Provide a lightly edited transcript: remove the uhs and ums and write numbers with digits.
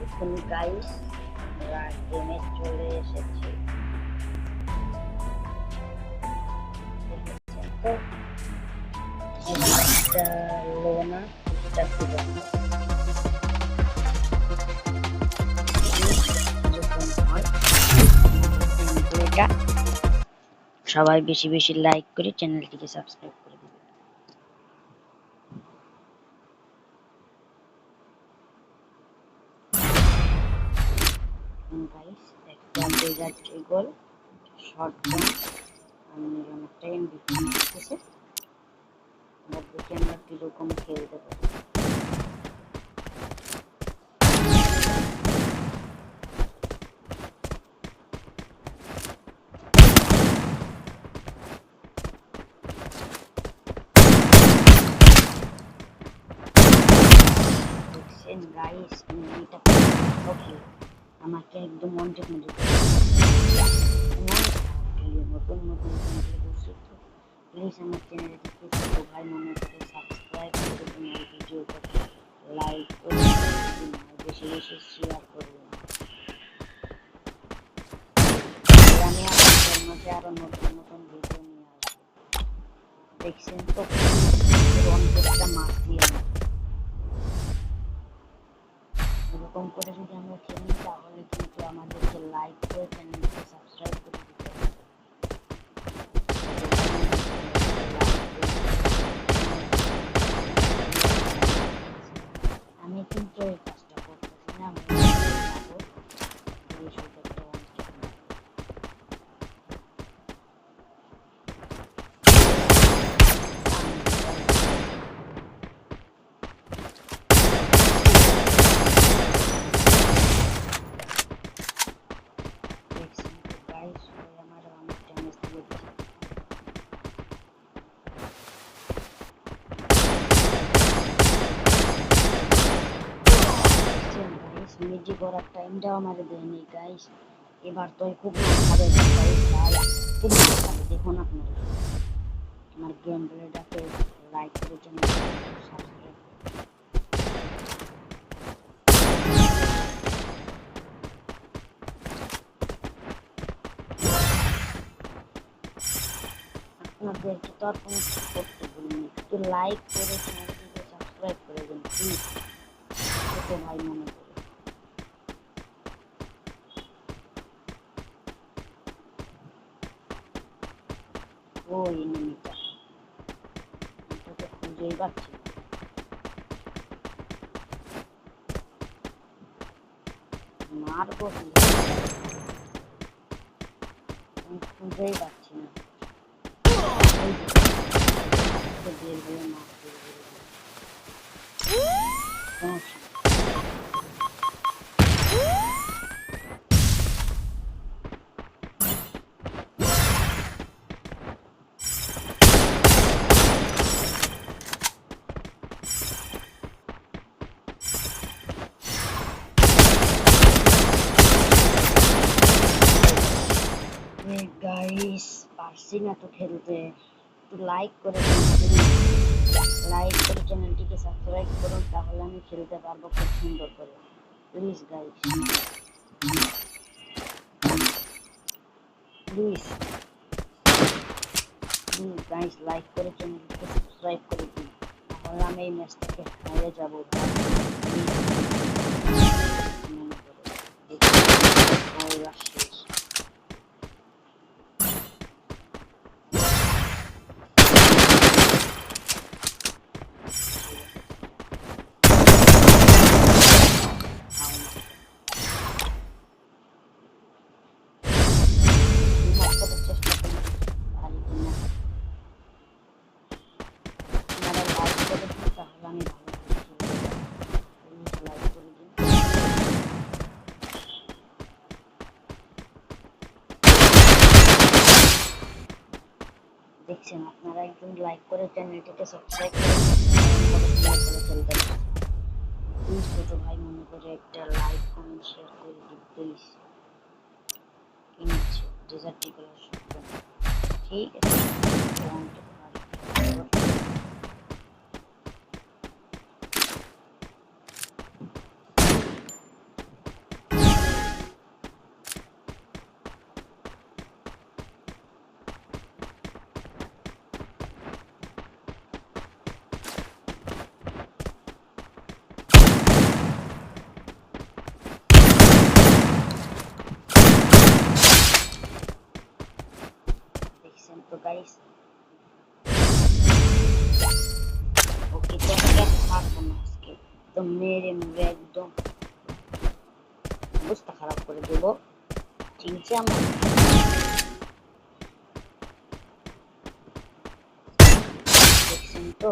দেখুন গাইস, আমরা গেমে চলে এসেছি। দেখেছেন তো, এটা লোনা, এটা যখন হয় এটা সবাই বেশি বেশি লাইক করে চ্যানেলটিকে সাবস্ক্রাইব করে দিবেন। গাইস, একটা ডেজার্ট ইগল শটগান আমি অনেকটা এমবিপি দিতেছে। দেখি আমরা কিরকম খেলতে পারি। দেখছেন গাইস, এটা ওকে আমাকে একদম অনটেক মধ্যে নতুন নতুন করছি তো। প্লিজ আমার চ্যানেলটিকে ছোট ভাই মনে করে সাবস্ক্রাইব করে দিন, আর ভিডিওটাকে লাইক করে দিন, আর বেশি বেশি শেয়ার করবেন। আমি আপনাদের মাঝে আরো নতুন নতুন ভিডিও নিয়ে আসবো। দেখছেন তো, অনেকটা মাছ দিয়ে এরকম করে যদি আমরা খেলি তাহলে কিন্তু আমাদেরকে লাইক করে চ্যানেলটিকে সাবস্ক্রাইব করে দিতে হবে। আমি কিন্তু এই কাজটা করতেছি না, আমি মিউজিক করার টাইমটাও আমার দেয়নি গাইস। এবার তো খুব ভালো দেখুন আপনারা আমার গেম প্লেটাকে লাইক করে জন্য সাবস্ক্রাইব। আপনাদেরকে তো আর কোনো কিছু করতে বলিনি, একটু লাইক করে চ্যানেলটিকে সাবস্ক্রাইব করে দিন প্লিজ, ছোটো ভাই মনে করে। ওই এনিমিটা তোকে খুঁজেই পাচ্ছি, মারবো খুঁজেই পাচ্ছি না। বের হয়ে মারতে গাইস, পারছি না তো খেলতে। একটু লাইক করে লাইক করে চ্যানেলটিকে সাবস্ক্রাইব করুন, তাহলে আমি খেলতে পারবো খুব সুন্দর করে। Please guys, please please guys, like করে চ্যানেলটিকে সাবস্ক্রাইব করে দিন, তাহলে আমি এই ম্যাচটাকে হারিয়ে যাবো। দেখছেন আপনারা একদম লাইক করে চ্যানেলটিকে সাবস্ক্রাইব করে খেলতে পারেন। প্লিজ ছোট ভাই মনে করে একটা লাইক কমেন্ট শেয়ার করে দিন প্লিজ। কিনছে ডেজার্ট ইগল শটগান, ঠিক আছে। গাইস। ওকে তো আমি আর পারবো না আজকে, তো মেরে মেরে একদম অবস্থা খারাপ করে দেবো। ঠিক আছে, আমার দেখছেন তো